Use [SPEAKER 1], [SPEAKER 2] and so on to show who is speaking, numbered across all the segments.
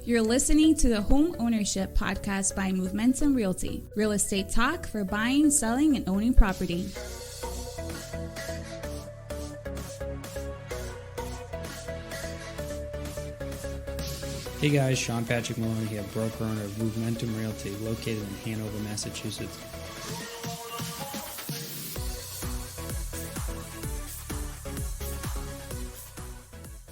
[SPEAKER 1] You're listening to the Homeownership podcast by Movementum Realty, real estate talk for buying, selling, and owning property.
[SPEAKER 2] Hey guys, Sean Patrick Maloney here, broker owner of Movementum Realty, located in Hanover, Massachusetts.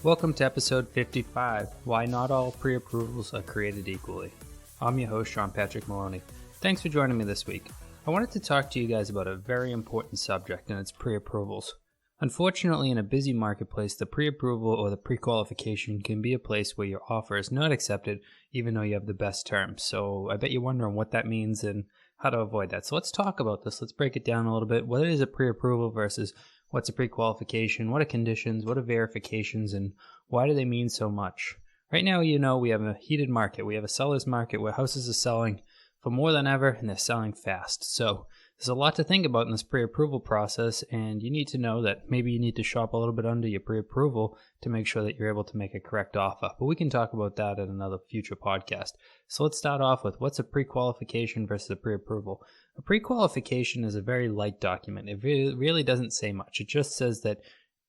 [SPEAKER 2] Welcome to episode 55, Why Not All Pre-Approvals Are Created Equally. I'm your host, Sean Patrick Maloney. Thanks for joining me this week. I wanted to talk to you guys about a very important subject, and it's pre-approvals. Unfortunately, in a busy marketplace, the pre-approval or the pre-qualification can be a place where your offer is not accepted even though you have the best terms. So I bet you're wondering what that means and how to avoid that. So let's talk about this. Let's break it down a little bit. What is a pre-approval versus what's a pre-qualification? What are conditions? What are verifications? And why do they mean so much? Right now, we have a heated market. We have a seller's market where houses are selling for more than ever and they're selling fast. So there's a lot to think about in this pre-approval process, and you need to know that maybe you need to shop a little bit under your pre-approval to make sure that you're able to make a correct offer. But we can talk about that in another future podcast. So let's start off with what's a pre-qualification versus a pre-approval. A pre-qualification is a very light document. It really doesn't say much. It just says that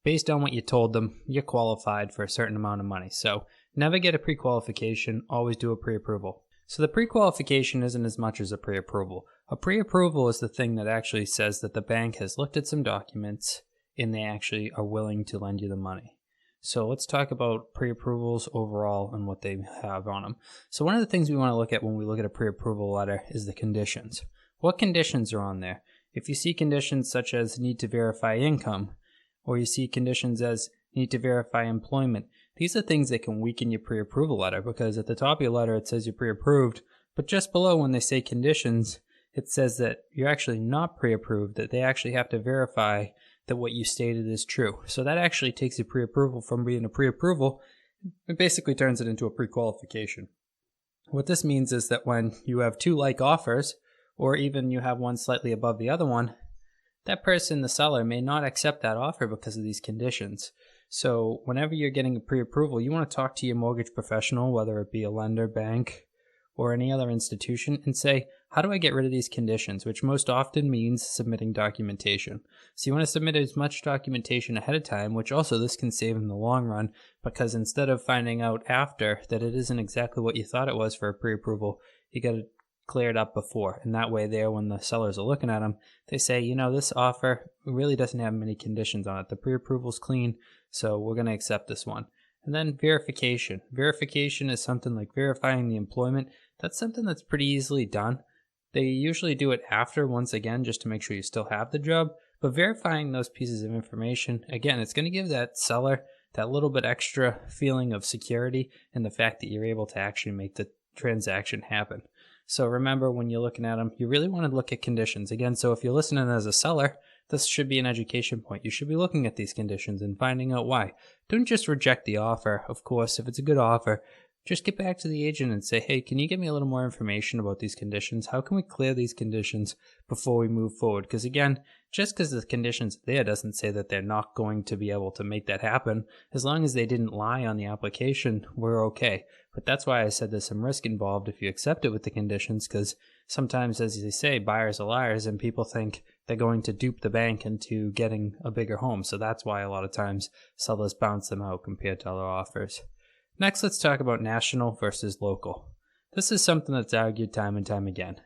[SPEAKER 2] based on what you told them, you're qualified for a certain amount of money. So never get a pre-qualification, always do a pre-approval. So the pre-qualification isn't as much as a pre-approval. A pre-approval is the thing that actually says that the bank has looked at some documents and they actually are willing to lend you the money. So let's talk about pre-approvals overall and what they have on them. So one of the things we want to look at when we look at a pre-approval letter is the conditions. What conditions are on there? If you see conditions such as need to verify income, or you see conditions as need to verify employment, these are things that can weaken your pre-approval letter, because at the top of your letter it says you're pre-approved, but just below when they say conditions, it says that you're actually not pre-approved, that they actually have to verify that what you stated is true. So that actually takes your pre-approval from being a pre-approval, it basically turns it into a pre-qualification. What this means is that when you have two like offers, or even you have one slightly above the other one, that person, the seller, may not accept that offer because of these conditions. So whenever you're getting a pre-approval, you want to talk to your mortgage professional, whether it be a lender, bank, or any other institution, and say, how do I get rid of these conditions? Which most often means submitting documentation. So you want to submit as much documentation ahead of time, which also this can save in the long run, because instead of finding out after that it isn't exactly what you thought it was for a pre-approval, you got to clear it up before. And that way there, when the sellers are looking at them, they say, this offer really doesn't have many conditions on it. The pre-approval's clean, so we're going to accept this one. And then verification. Verification is something like verifying the employment. That's something that's pretty easily done. They usually do it after, once again, just to make sure you still have the job. But verifying those pieces of information, again, it's going to give that seller that little bit extra feeling of security and the fact that you're able to actually make the transaction happen. So remember, when you're looking at them, you really want to look at conditions. Again, so if you're listening as a seller, this should be an education point. You should be looking at these conditions and finding out why. Don't just reject the offer. Of course, if it's a good offer, just get back to the agent and say, hey, can you give me a little more information about these conditions? How can we clear these conditions before we move forward? Because again, just because the conditions are there doesn't say that they're not going to be able to make that happen. As long as they didn't lie on the application, we're okay. But that's why I said there's some risk involved if you accept it with the conditions, because sometimes, as they say, buyers are liars, and people think they're going to dupe the bank into getting a bigger home. So that's why a lot of times sellers bounce them out compared to other offers. Next, let's talk about national versus local. This is something that's argued time and time again.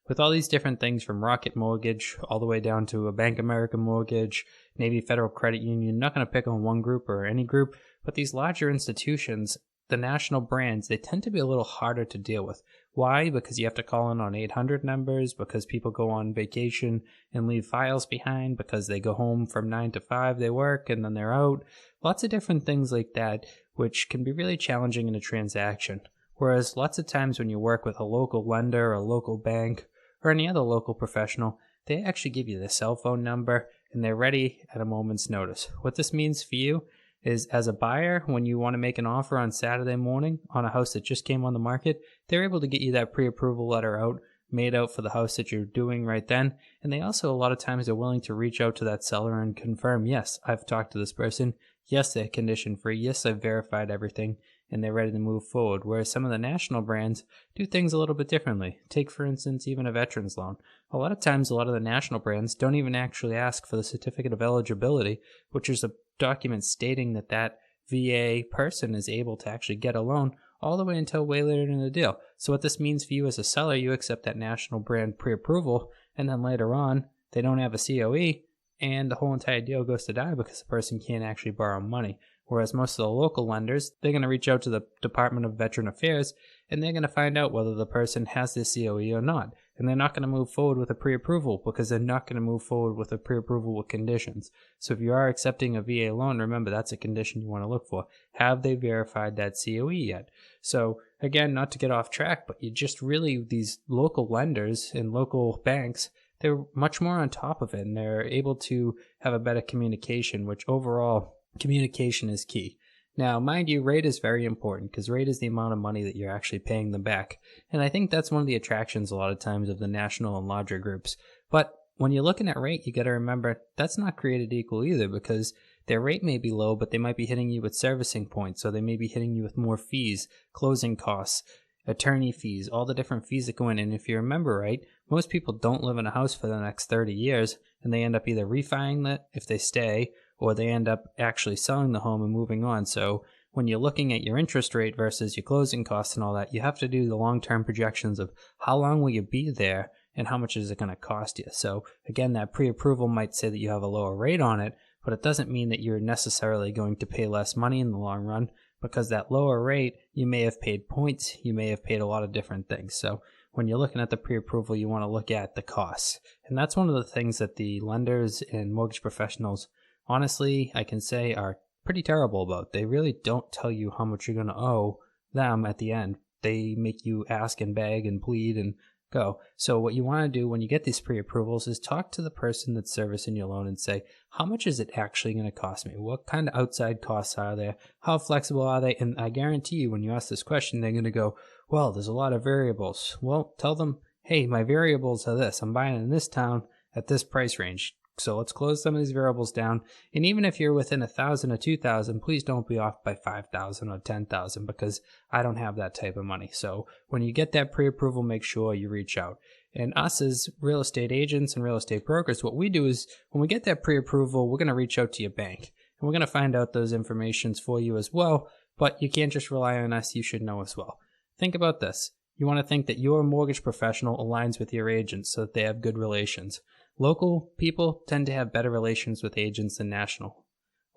[SPEAKER 2] With all these different things from Rocket Mortgage all the way down to a Bank America Mortgage, Navy Federal Credit Union, not going to pick on one group or any group, but these larger institutions, the national brands, they tend to be a little harder to deal with. Why? Because you have to call in on 800 numbers, because people go on vacation and leave files behind, because they go home from 9 to 5, they work, and then they're out. Lots of different things like that, which can be really challenging in a transaction. Whereas lots of times when you work with a local lender or a local bank or any other local professional, they actually give you their cell phone number and they're ready at a moment's notice. What this means for you is, as a buyer, when you want to make an offer on Saturday morning on a house that just came on the market, they're able to get you that pre-approval letter out, made out for the house that you're doing right then. And they also, a lot of times, are willing to reach out to that seller and confirm, yes, I've talked to this person. Yes, they're condition free. Yes, I've verified everything. and they're ready to move forward, whereas some of the national brands do things a little bit differently. Take, for instance, even a veteran's loan. A lot of times, a lot of the national brands don't even actually ask for the certificate of eligibility, which is a document stating that that VA person is able to actually get a loan all the way until way later in the deal. So what this means for you as a seller, you accept that national brand pre-approval, and then later on, they don't have a COE, and the whole entire deal goes to die because the person can't actually borrow money. Whereas most of the local lenders, they're going to reach out to the Department of Veteran Affairs, and they're going to find out whether the person has this COE or not. And they're not going to move forward with a pre-approval because they're not going to move forward with a pre-approval with conditions. So if you are accepting a VA loan, remember that's a condition you want to look for. Have they verified that COE yet? So again, not to get off track, but you just really, these local lenders and local banks, they're much more on top of it, and they're able to have a better communication, which overall, communication is key. Now, mind you, rate is very important because rate is the amount of money that you're actually paying them back. And I think that's one of the attractions a lot of times of the national and larger groups. But when you're looking at rate, you got to remember that's not created equal either, because their rate may be low, but they might be hitting you with servicing points. So they may be hitting you with more fees, closing costs, attorney fees, all the different fees that go in. And if you remember right, most people don't live in a house for the next 30 years, and they end up either refining it if they stay, or they end up actually selling the home and moving on. So when you're looking at your interest rate versus your closing costs and all that, you have to do the long-term projections of how long will you be there and how much is it going to cost you. So again, that pre-approval might say that you have a lower rate on it, but it doesn't mean that you're necessarily going to pay less money in the long run, because that lower rate, you may have paid points, you may have paid a lot of different things. So when you're looking at the pre-approval, you want to look at the costs. And that's one of the things that the lenders and mortgage professionals, honestly, I can say are pretty terrible about. They really don't tell you how much you're going to owe them at the end. They make you ask and beg and plead and go. So what you want to do when you get these pre-approvals is talk to the person that's servicing your loan and say, how much is it actually going to cost me? What kind of outside costs are there? How flexible are they? And I guarantee you, when you ask this question, they're going to go, well, there's a lot of variables. Well, tell them, hey, my variables are this. I'm buying in this town at this price range. So let's close some of these variables down. And even if you're within 1,000 or 2,000, please don't be off by 5,000 or 10,000, because I don't have that type of money. So when you get that pre-approval, make sure you reach out. And us as real estate agents and real estate brokers, what we do is when we get that pre-approval, we're going to reach out to your bank. And we're going to find out those informations for you as well. But you can't just rely on us. You should know as well. Think about this. You want to think that your mortgage professional aligns with your agent so that they have good relations. Local people tend to have better relations with agents than national.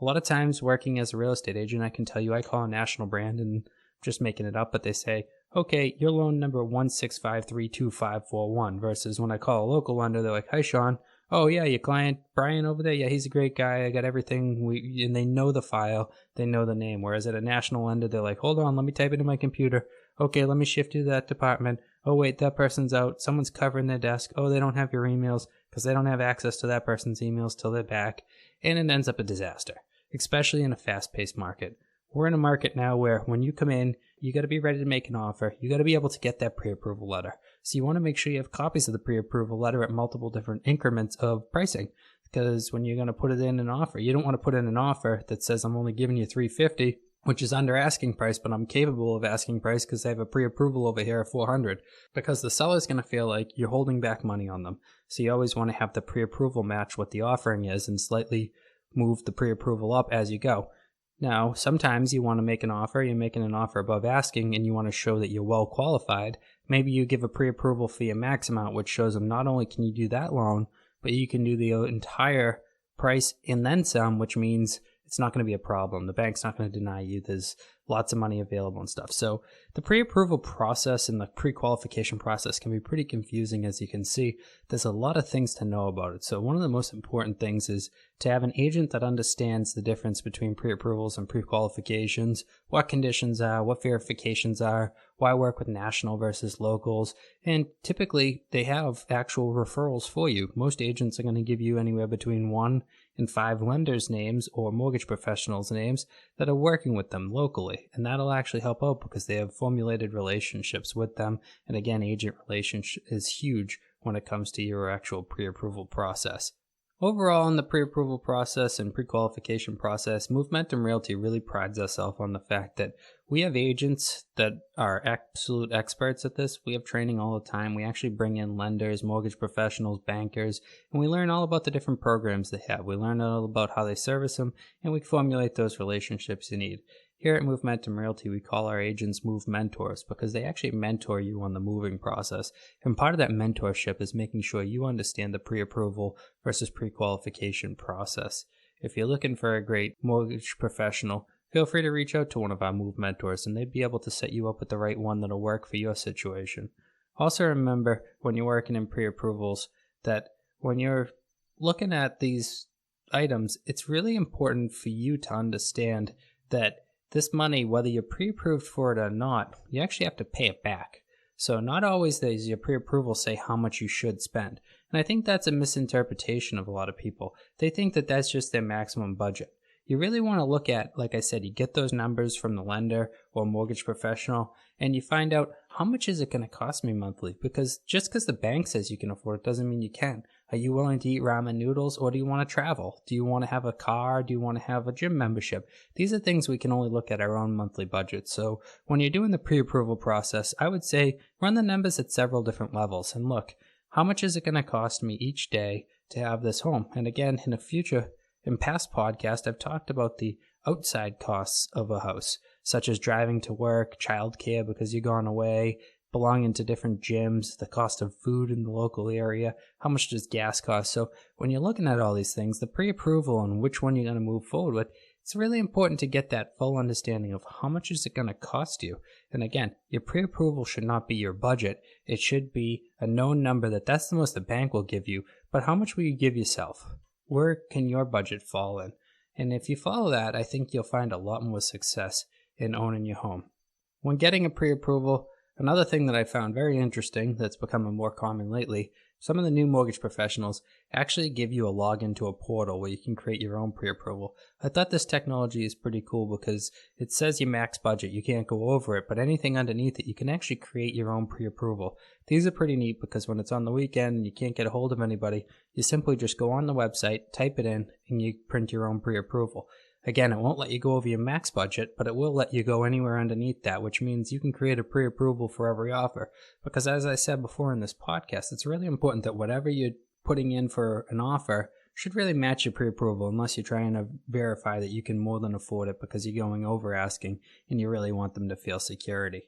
[SPEAKER 2] A lot of times working as a real estate agent, I can tell you I call a national brand, and I'm just making it up, but they say, okay, your loan number 165325541, versus when I call a local lender, they're like, hi, Sean. Oh, yeah, your client, Brian over there, yeah, he's a great guy. I got everything. And they know the file. They know the name. Whereas at a national lender, they're like, hold on, let me type it in my computer. Okay, let me shift you to that department. Oh, wait, that person's out. Someone's covering their desk. Oh, they don't have your emails because they don't have access to that person's emails till they're back. And it ends up a disaster, especially in a fast-paced market. We're in a market now where when you come in, you got to be ready to make an offer. You got to be able to get that pre-approval letter. So you want to make sure you have copies of the pre-approval letter at multiple different increments of pricing. Because when you're going to put it in an offer, you don't want to put in an offer that says I'm only giving you $350, which is under asking price, but I'm capable of asking price because I have a pre-approval over here at $400. Because the seller's going to feel like you're holding back money on them. So you always want to have the pre-approval match what the offering is and slightly move the pre-approval up as you go. Now, sometimes you want to make an offer, you're making an offer above asking, and you want to show that you're well qualified. Maybe you give a pre-approval fee a max amount, which shows them not only can you do that loan, but you can do the entire price and then some, which means it's not going to be a problem. The bank's not going to deny you. There's lots of money available and stuff. So the pre-approval process and the pre-qualification process can be pretty confusing, as you can see. There's a lot of things to know about it. So one of the most important things is to have an agent that understands the difference between pre-approvals and pre-qualifications, what conditions are, what verifications are, why work with national versus locals, and typically they have actual referrals for you. Most agents are going to give you anywhere between 1 and 5 lenders' names or mortgage professionals' names that are working with them locally, and that'll actually help out because they have formulated relationships with them. And again, agent relationship is huge when it comes to your actual pre-approval process. Overall, in the pre-approval process and pre-qualification process, Movementum Realty really prides ourselves on the fact that We have agents that are absolute experts at this. We have training all the time. We actually bring in lenders, mortgage professionals, bankers, and we learn all about the different programs they have. We learn all about how they service them, and we formulate those relationships you need. Here at Movementum Realty, we call our agents Move Mentors because they actually mentor you on the moving process. And part of that mentorship is making sure you understand the pre-approval versus pre-qualification process. If you're looking for a great mortgage professional, feel free to reach out to one of our Move Mentors and they'd be able to set you up with the right one that'll work for your situation. Also remember when you're working in pre-approvals that when you're looking at these items, it's really important for you to understand that this money, whether you're pre-approved for it or not, you actually have to pay it back. So not always does your pre-approval say how much you should spend. And I think that's a misinterpretation of a lot of people. They think that that's just their maximum budget. You really want to look at, like I said, you get those numbers from the lender or mortgage professional and you find out how much is it going to cost me monthly? Because just because the bank says you can afford it doesn't mean you can. Are you willing to eat ramen noodles or do you want to travel? Do you want to have a car? Do you want to have a gym membership? These are things we can only look at our own monthly budget. So when you're doing the pre-approval process, I would say run the numbers at several different levels and look, how much is it going to cost me each day to have this home? And again, in past podcasts, I've talked about the outside costs of a house, such as driving to work, childcare because you're gone away, belonging to different gyms, the cost of food in the local area, how much does gas cost? So when you're looking at all these things, the pre-approval and which one you're going to move forward with, it's really important to get that full understanding of how much is it going to cost you. And again, your pre-approval should not be your budget. It should be a known number that's the most the bank will give you, but how much will you give yourself? Where can your budget fall in? And if you follow that, I think you'll find a lot more success in owning your home. When getting a pre-approval, another thing that I found very interesting that's becoming more common lately, some of the new mortgage professionals actually give you a login to a portal where you can create your own pre-approval. I thought this technology is pretty cool because it says your max budget. You can't go over it, but anything underneath it, you can actually create your own pre-approval. These are pretty neat because when it's on the weekend and you can't get a hold of anybody, you simply just go on the website, type it in, and you print your own pre-approval. Again, it won't let you go over your max budget, but it will let you go anywhere underneath that, which means you can create a pre-approval for every offer. Because as I said before in this podcast, it's really important that whatever you're putting in for an offer should really match your pre-approval unless you're trying to verify that you can more than afford it because you're going over asking and you really want them to feel security.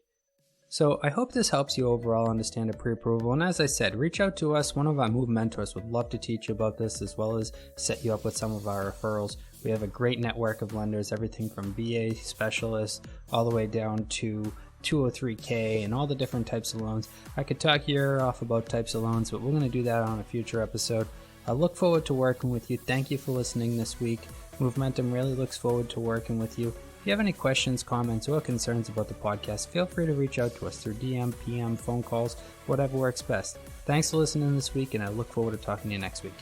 [SPEAKER 2] So I hope this helps you overall understand a pre-approval, and as I said, reach out to us. One of our Move Mentors would love to teach you about this as well as set you up with some of our referrals. We have a great network of lenders, everything from VA specialists all the way down to 203K and all the different types of loans. I could talk your ear off about types of loans, but we're going to do that on a future episode. I look forward to working with you. Thank you for listening this week. Movementum really looks forward to working with you. If you have any questions, comments, or concerns about the podcast, feel free to reach out to us through DM, PM, phone calls, whatever works best. Thanks for listening this week, and I look forward to talking to you next week.